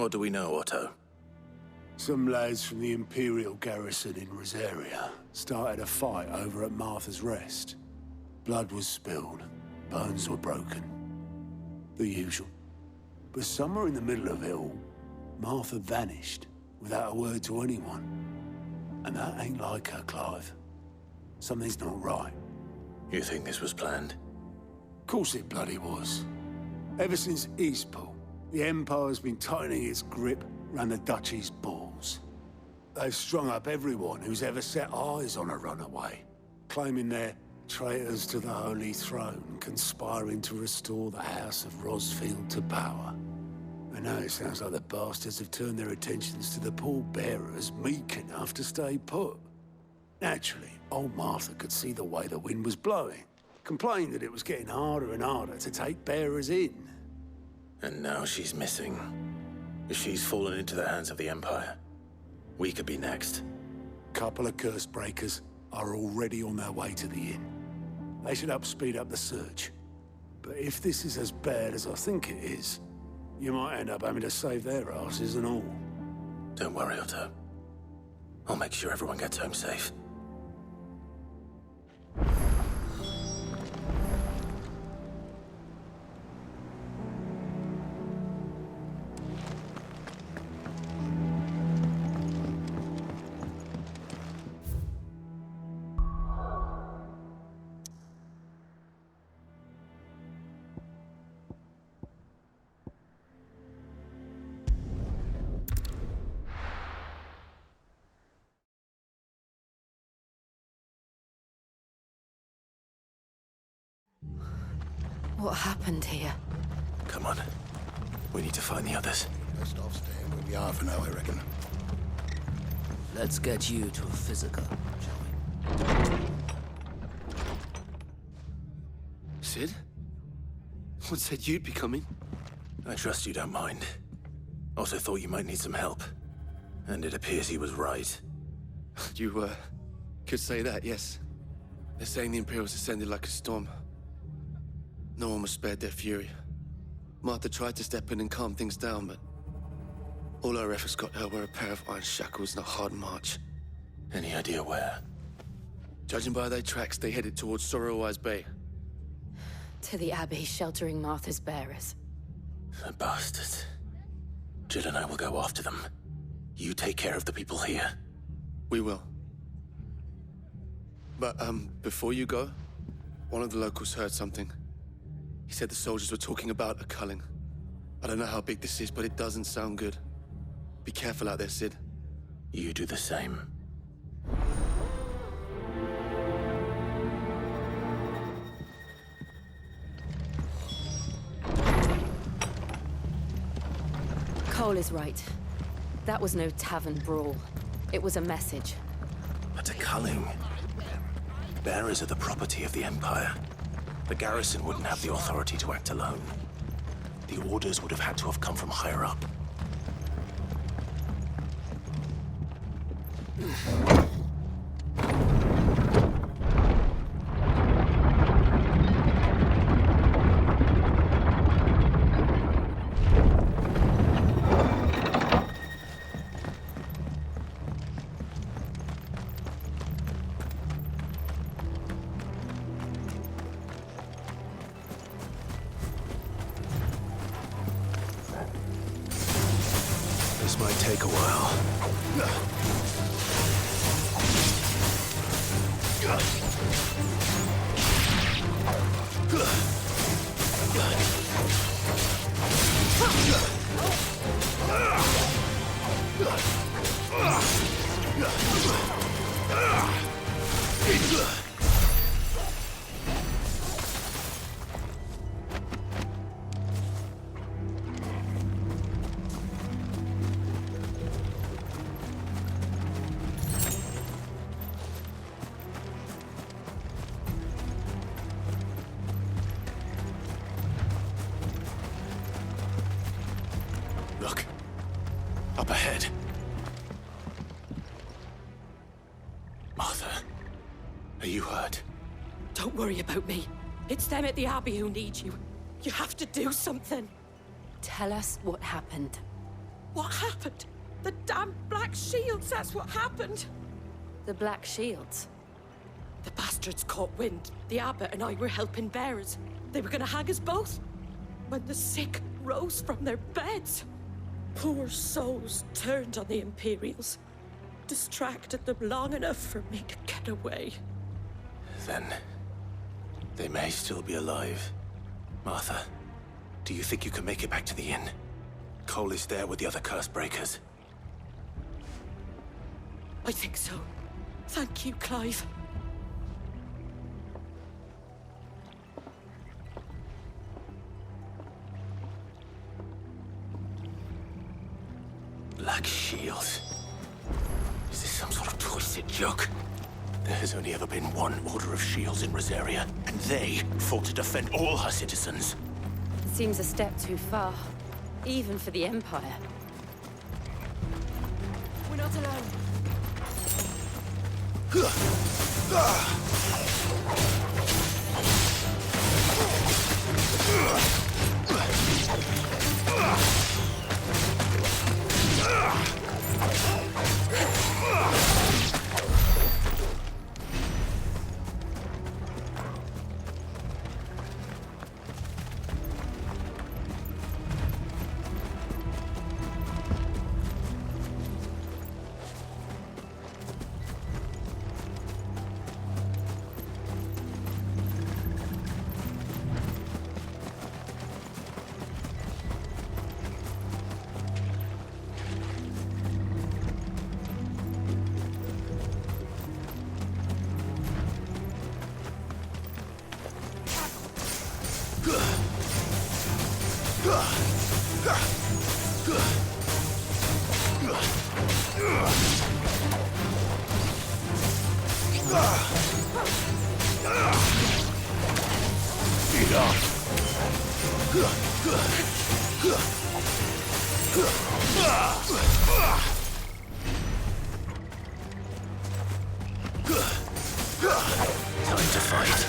What do we know, Otto? Some lads from the Imperial garrison in Rosaria started a fight over at Martha's Rest. Blood was spilled, bones were broken. The usual. But somewhere in the middle of it all, Martha vanished without a word to anyone. And that ain't like her, Clive. Something's not right. You think this was planned? Of course it bloody was. Ever since Eastpool, the Empire's been tightening its grip round the Duchy's balls. They've strung up everyone who's ever set eyes on a runaway, claiming they're traitors to the Holy Throne, conspiring to restore the House of Rosfield to power. And now it sounds like the bastards have turned their attentions to the pallbearers meek enough to stay put. Naturally, old Martha could see the way the wind was blowing, complained that it was getting harder and harder to take bearers in. And now she's missing. If she's fallen into the hands of the Empire, we could be next. Couple of curse breakers are already on their way to the inn. They should help speed up the search. But if this is as bad as I think it is, you might end up having to save their asses and all. Don't worry, Otto. I'll make sure everyone gets home safe. What happened here? Come on. We need to find the others. Best off staying where we are for now, I reckon. Let's get you to a physical, shall we? Sid? What said you'd be coming? I trust you don't mind. Also thought you might need some help. And it appears he was right. You, could say that, yes. They're saying the Imperials ascended like a storm. No one was spared their fury. Martha tried to step in and calm things down, but all our efforts got her were a pair of iron shackles and a hard march. Any idea where? Judging by their tracks, they headed towards Sorrowwise Bay. To the Abbey sheltering Martha's bearers. The bastards. Jill and I will go after them. You take care of the people here. We will. But, before you go, one of the locals heard something. He said the soldiers were talking about a culling. I don't know how big this is, but it doesn't sound good. Be careful out there, Sid. You do the same. Cole is right. That was no tavern brawl. It was a message. But a culling. Bearers are the property of the Empire. The garrison wouldn't have the authority to act alone. The orders would have had to have come from higher up. This might take a while. Look. Up ahead. Martha, are you hurt? Don't worry about me. It's them at the Abbey who need you. You have to do something. Tell us what happened. What happened? The damn Black Shields, that's what happened. The Black Shields? The bastards caught wind. The abbot and I were helping bearers. They were gonna hang us both. When the sick rose from their beds, poor souls turned on the Imperials. Distracted them long enough for me to get away. Then they may still be alive. Martha, do you think you can make it back to the inn? Cole is there with the other curse breakers. I think so. Thank you, Clive. Black Shields. Is this some sort of twisted joke? There has only ever been one Order of Shields in Rosaria, and they fought to defend all her citizens. Seems a step too far, even for the Empire. We're not alone. Time to fight.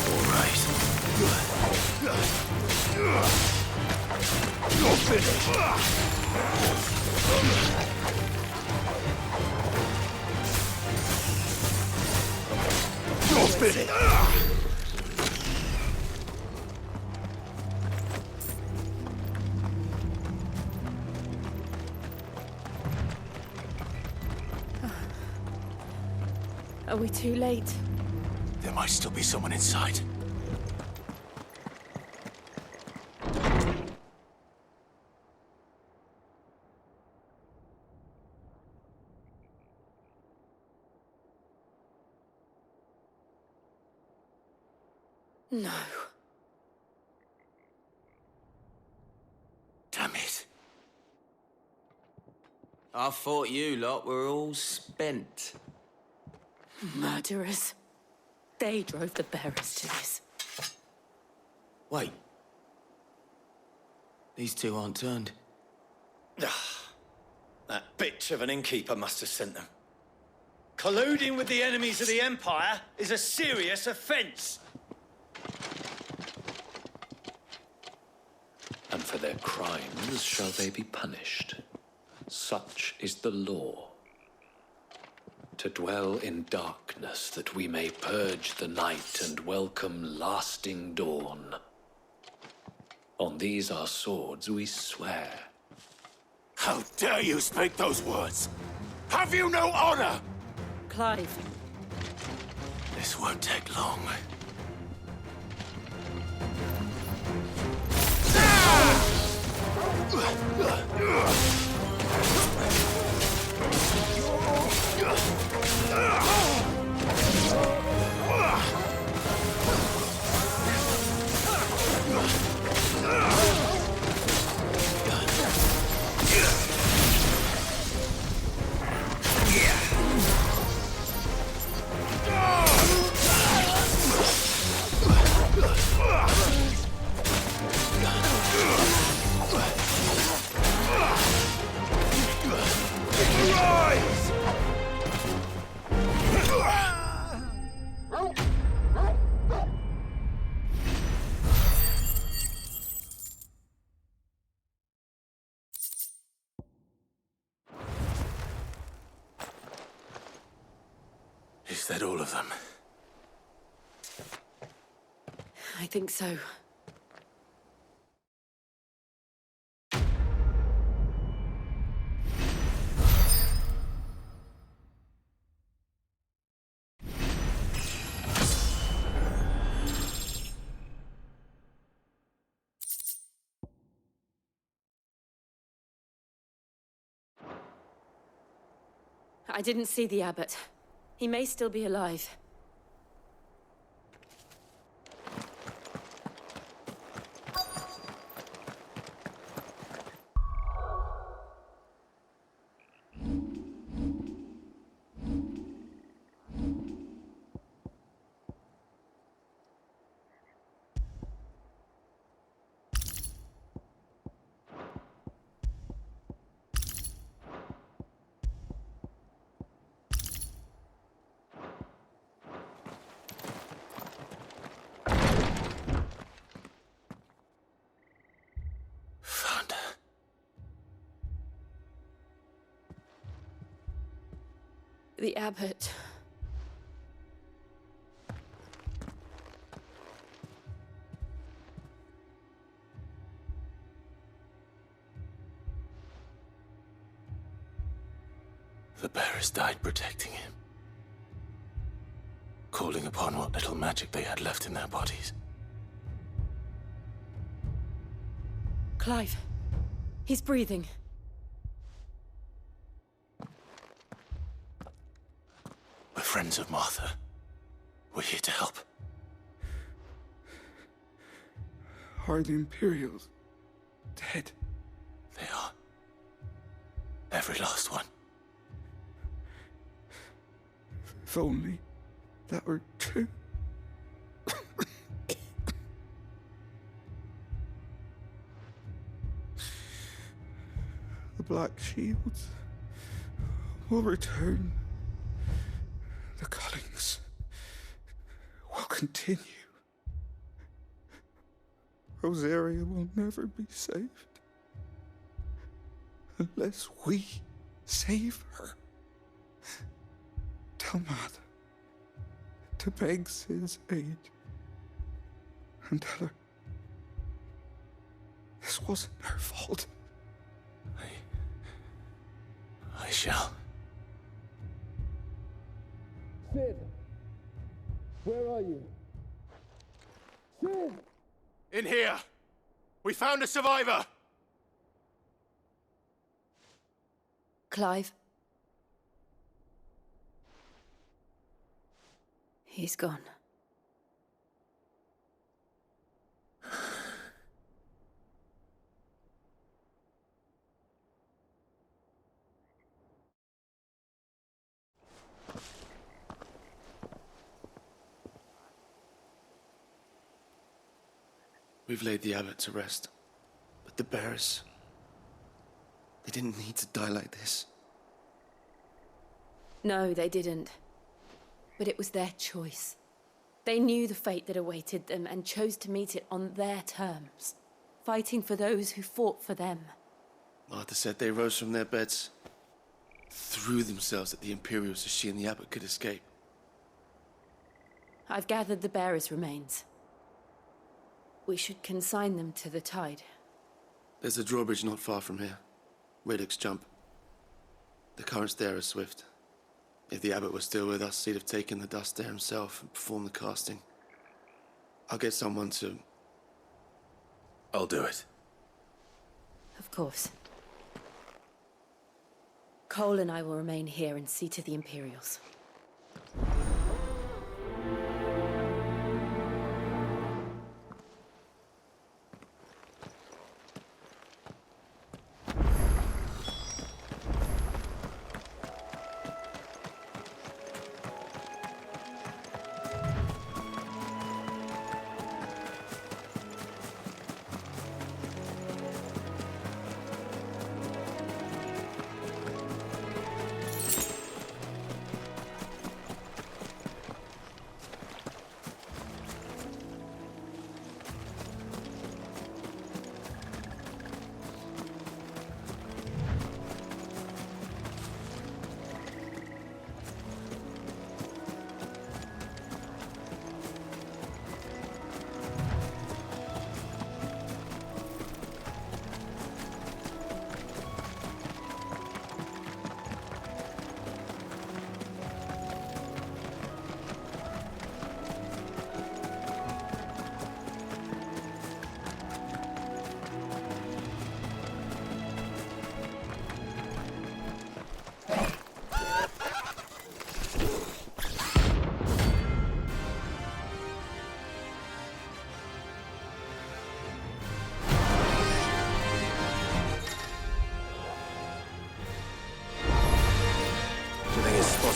All right. You're finished. You're finished. Are we too late? There might still be someone inside. No. Damn it. I thought you lot were all spent. Murderers. They drove the bearers to this. Wait. These two aren't turned. That bitch of an innkeeper must have sent them. Colluding with the enemies of the Empire is a serious offense. And for their crimes shall they be punished. Such is the law. To dwell in darkness that we may purge the night and welcome lasting dawn. On these our swords we swear. How dare you speak those words? Have you no honor? Clive. This won't take long. Is that all of them? I think so. I didn't see the abbot. He may still be alive. Found her. The abbot. The bearers died protecting him. Calling upon what little magic they had left in their bodies. Clive. He's breathing. We're friends of Martha. We're here to help. Are the Imperials dead? They are. Every last one. If only that were true. The Black Shields will return. The cullings will continue. Rosaria will never be saved unless we save her. Tell Matt to beg Sid's aid and tell her this wasn't her fault. I shall. Sid! Where are you? Sid! In here! We found a survivor! Clive. He's gone. We've laid the abbot to rest. But the bearers... they didn't need to die like this. No, they didn't. But it was their choice. They knew the fate that awaited them and chose to meet it on their terms, fighting for those who fought for them. Martha said they rose from their beds, threw themselves at the Imperials so she and the abbot could escape. I've gathered the bearers' remains. We should consign them to the tide. There's a drawbridge not far from here. Radix Jump. The currents there are swift. If the abbot was still with us, he'd have taken the dust there himself and performed the casting. I'll get someone to... I'll do it. Of course. Cole and I will remain here and see to the Imperials.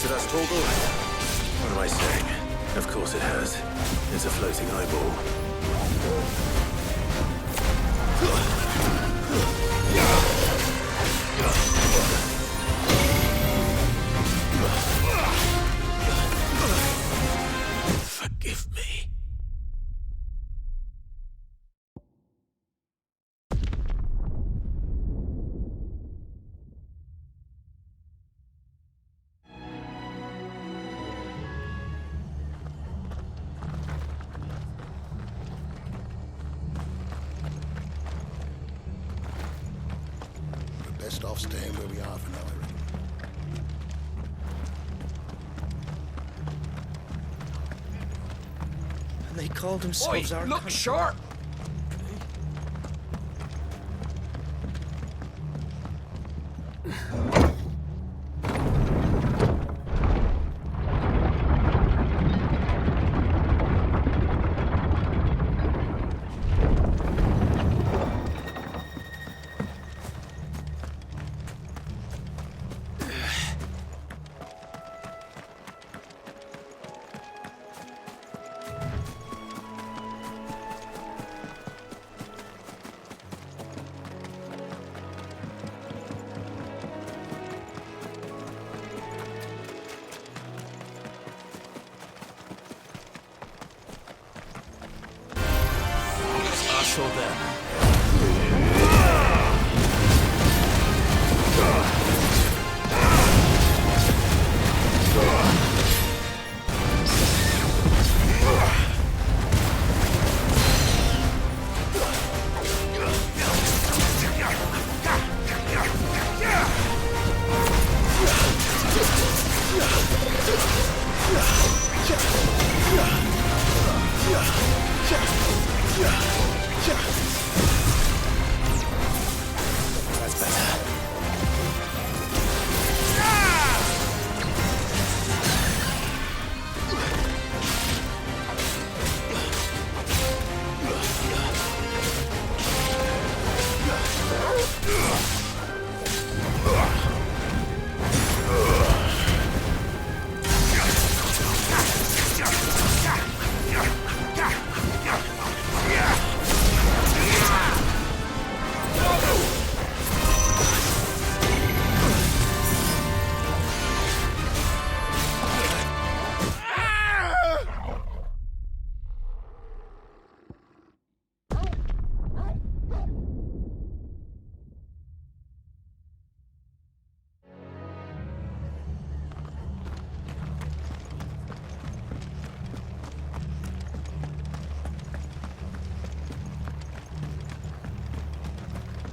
spotted us, Torgal? What am I saying? Of course it has. It's a floating eyeball. Forgive me. We're best off staying where we are for now, I reckon. And they called themselves our Look country. sharp! Us or them? That's better.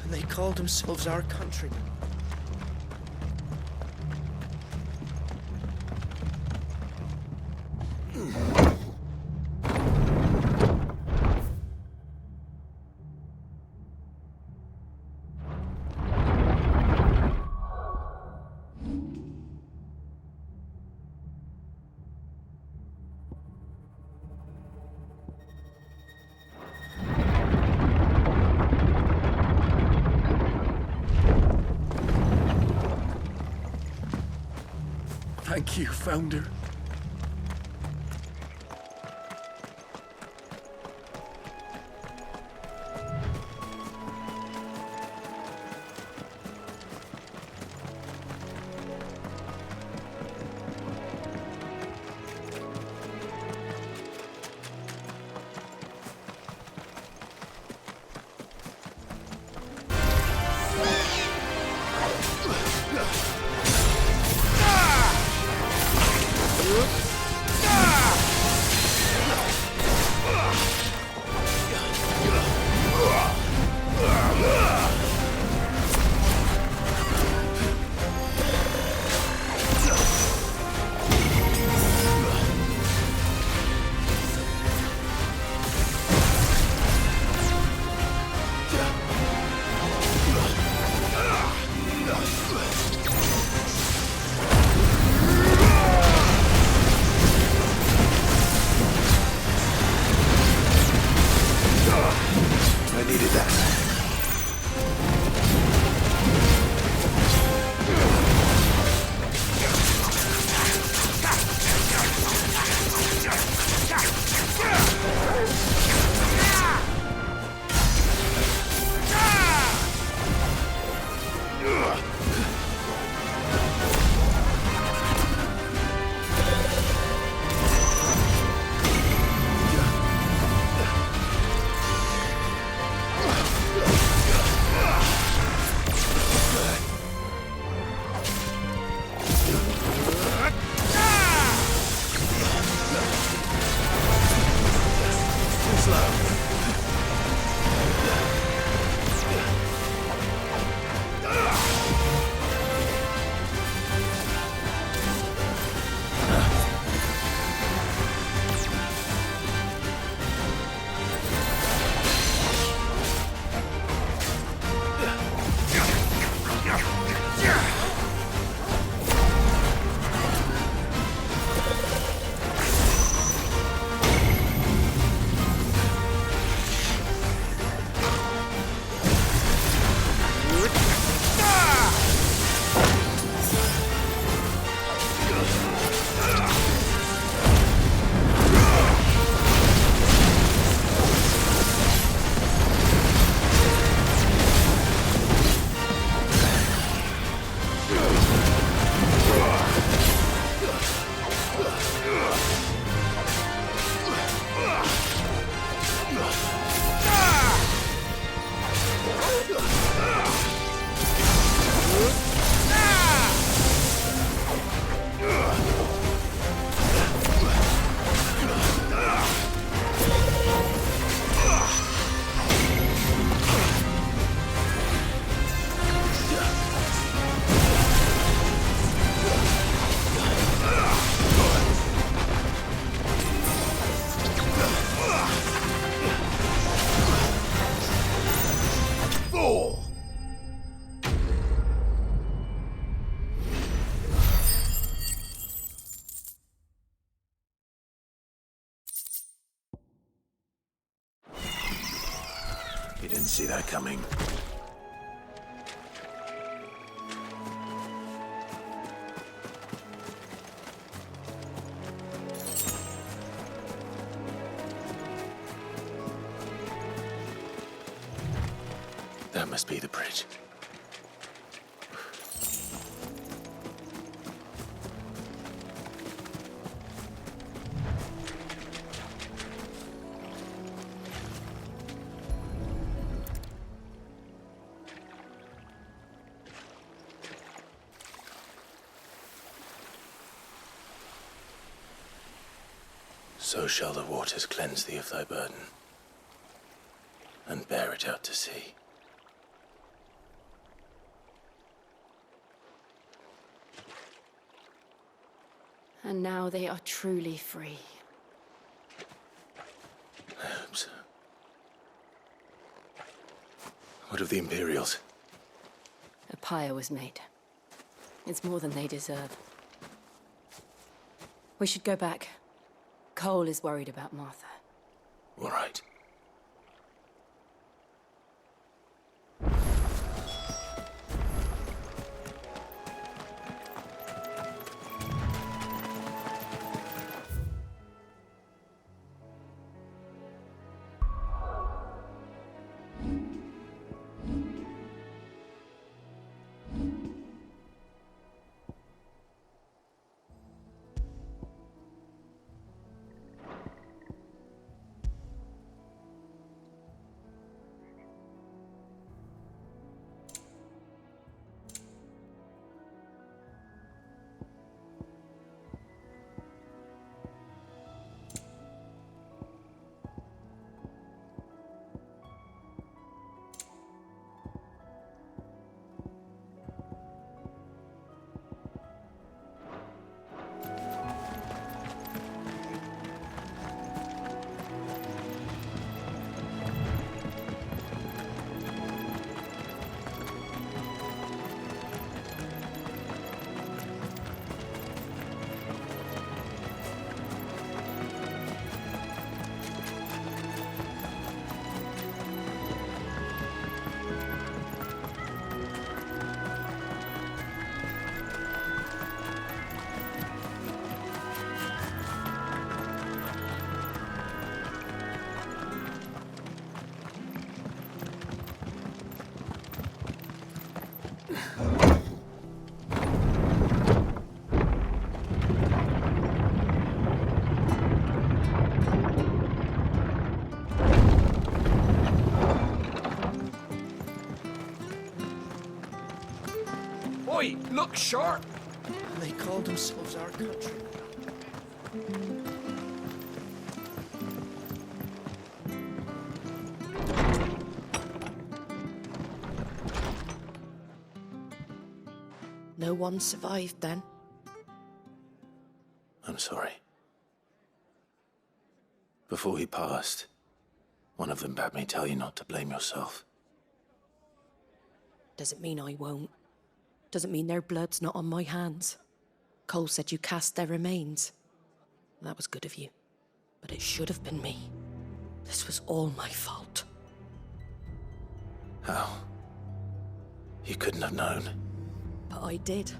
And they called themselves our countrymen. Thank you, Founder. Didn't see that coming. That must be the bridge. So shall the waters cleanse thee of thy burden, and bear it out to sea. And now they are truly free. I hope so. What of the Imperials? A pyre was made. It's more than they deserve. We should go back. Cole is worried about Martha. All right. Oi, look sharp! They called themselves our country. No one survived then. I'm sorry. Before he passed, one of them bade me tell you not to blame yourself. Doesn't mean I won't. Doesn't mean their blood's not on my hands. Cole said you cast their remains. That was good of you. But it should have been me. This was all my fault. How? You couldn't have known. But I did.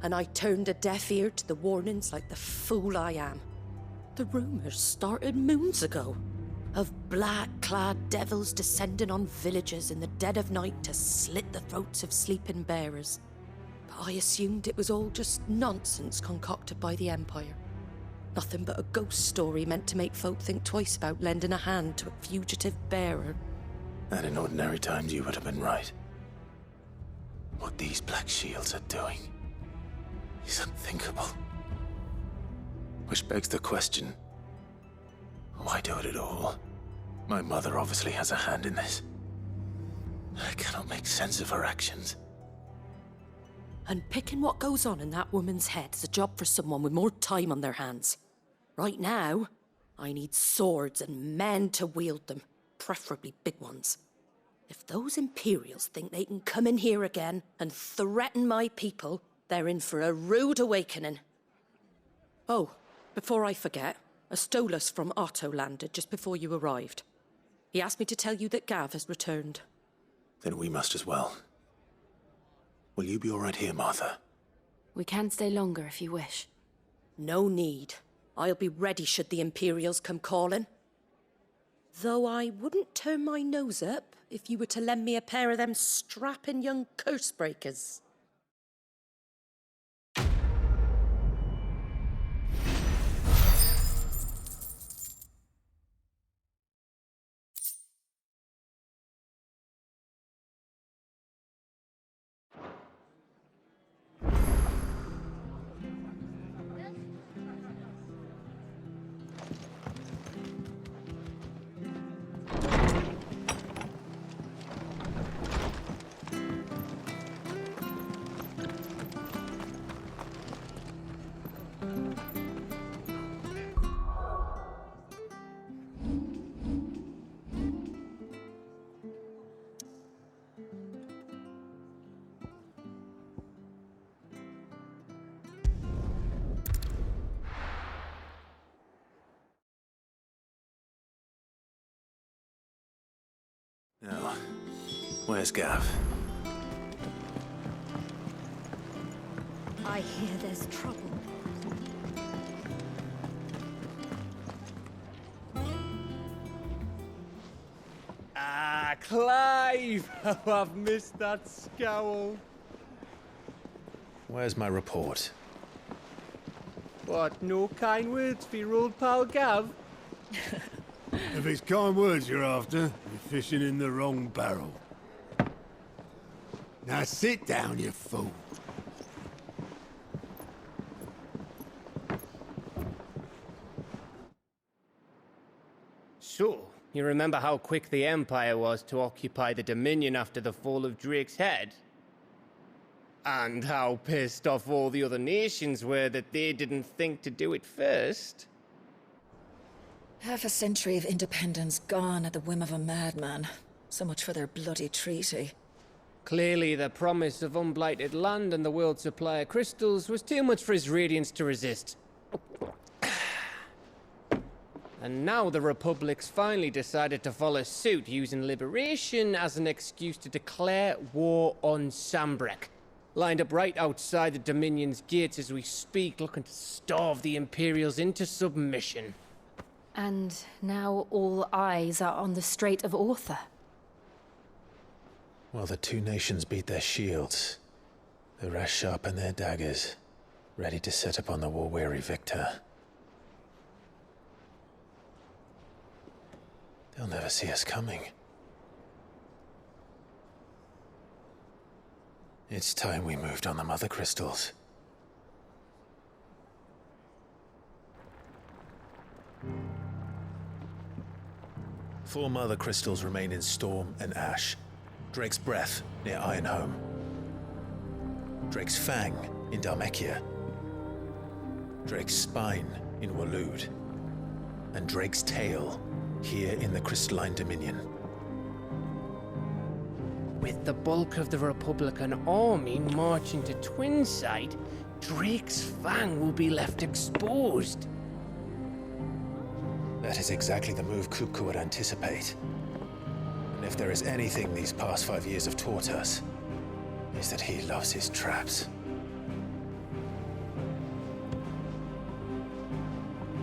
And I turned a deaf ear to the warnings like the fool I am. The rumours started moons ago. Of black-clad devils descending on villages in the dead of night to slit the throats of sleeping bearers. But I assumed it was all just nonsense concocted by the Empire. Nothing but a ghost story meant to make folk think twice about lending a hand to a fugitive bearer. And in ordinary times you would have been right. What these Black Shields are doing is unthinkable. Which begs the question, why do it at all? My mother obviously has a hand in this. I cannot make sense of her actions. And picking what goes on in that woman's head is a job for someone with more time on their hands. Right now, I need swords and men to wield them, preferably big ones. If those Imperials think they can come in here again and threaten my people, they're in for a rude awakening. Oh, before I forget, a Stolas from Otto landed just before you arrived. He asked me to tell you that Gav has returned. Then we must as well. Will you be all right here, Martha? We can stay longer if you wish. No need. I'll be ready should the Imperials come calling. Though I wouldn't turn my nose up if you were to lend me a pair of them strapping young curse breakers. Now, where's Gav? I hear there's trouble. Ah, Clive! Oh, I've missed that scowl. Where's my report? What, no kind words for your old pal Gav? If it's kind words you're after, you're fishing in the wrong barrel. Now sit down, you fool. So, you remember how quick the Empire was to occupy the Dominion after the fall of Drake's head? And how pissed off all the other nations were that they didn't think to do it first? Half a century of independence gone at the whim of a madman. So much for their bloody treaty. Clearly, the promise of unblighted land and the world's supply of crystals was too much for his radiance to resist. And now the Republic's finally decided to follow suit, using liberation as an excuse to declare war on Sambrek. Lined up right outside the Dominion's gates as we speak, looking to starve the Imperials into submission. And now all eyes are on the Strait of Author. While the two nations beat their shields, the rest sharpen their daggers, ready to set upon the war-weary victor. They'll never see us coming. It's time we moved on the Mother Crystals. Four Mother Crystals remain in Storm and Ash. Drake's Breath near Ironhome. Drake's Fang in Dhalmekia. Drake's Spine in Waloed. And Drake's Tail here in the Crystalline Dominion. With the bulk of the Republican army marching to Twinside, Drake's Fang will be left exposed. That is exactly the move Kupka would anticipate. And if there is anything these past 5 years have taught us, is that he loves his traps.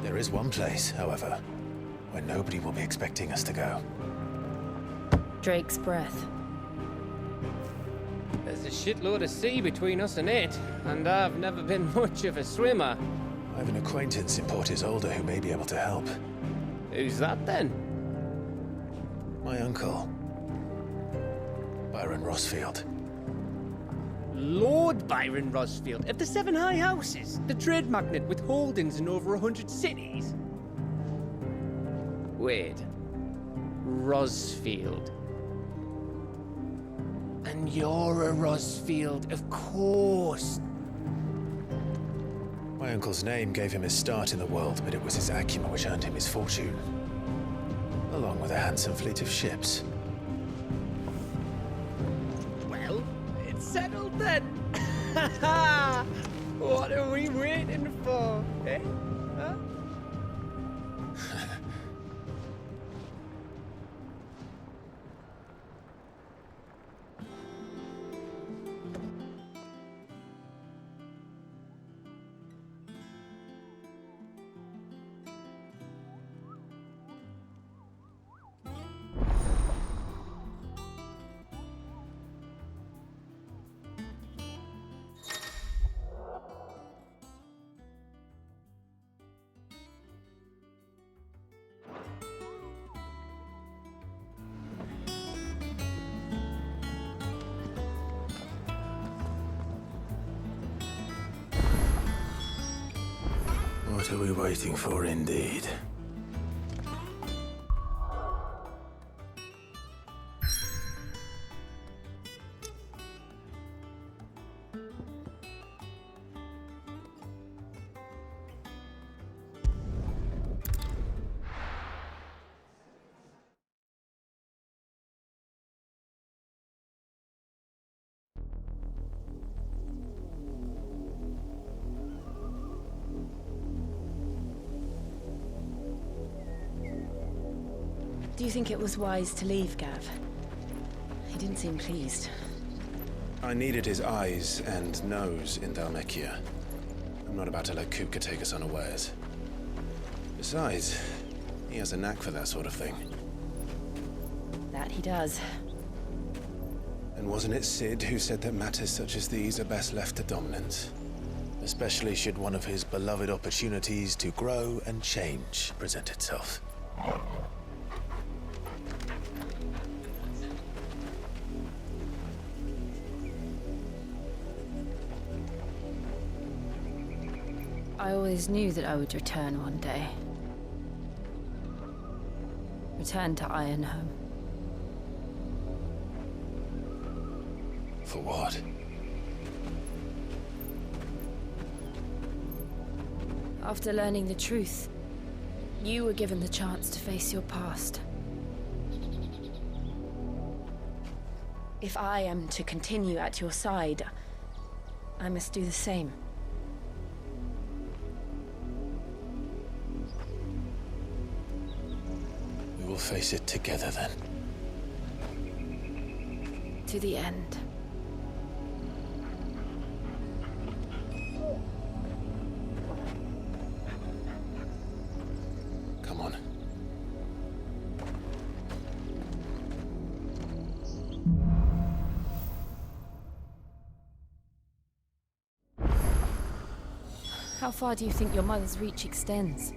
There is one place, however, where nobody will be expecting us to go. Drake's Breath. There's a shitload of sea between us and it, and I've never been much of a swimmer. I have an acquaintance in Port Isolde who may be able to help. Who's that then? My uncle, Byron Rossfield. Lord Byron Rossfield of the Seven High Houses, the trade magnate with holdings in over 100 cities. Wait, Rossfield. And you're a Rossfield, of course. My uncle's name gave him his start in the world, but it was his acumen which earned him his fortune. Along with a handsome fleet of ships. Well, it's settled then. What are we waiting for, eh? Huh? What are we waiting for, indeed? Do you think it was wise to leave, Gav? He didn't seem pleased. I needed his eyes and nose in Dhalmekia. I'm not about to let Kupka take us unawares. Besides, he has a knack for that sort of thing. That he does. And wasn't it Sid who said that matters such as these are best left to dominance? Especially should one of his beloved opportunities to grow and change present itself. I always knew that I would return one day. Return to Ironhome. For what? After learning the truth, you were given the chance to face your past. If I am to continue at your side, I must do the same. We will face it together then. To the end. Come on. How far do you think your mother's reach extends?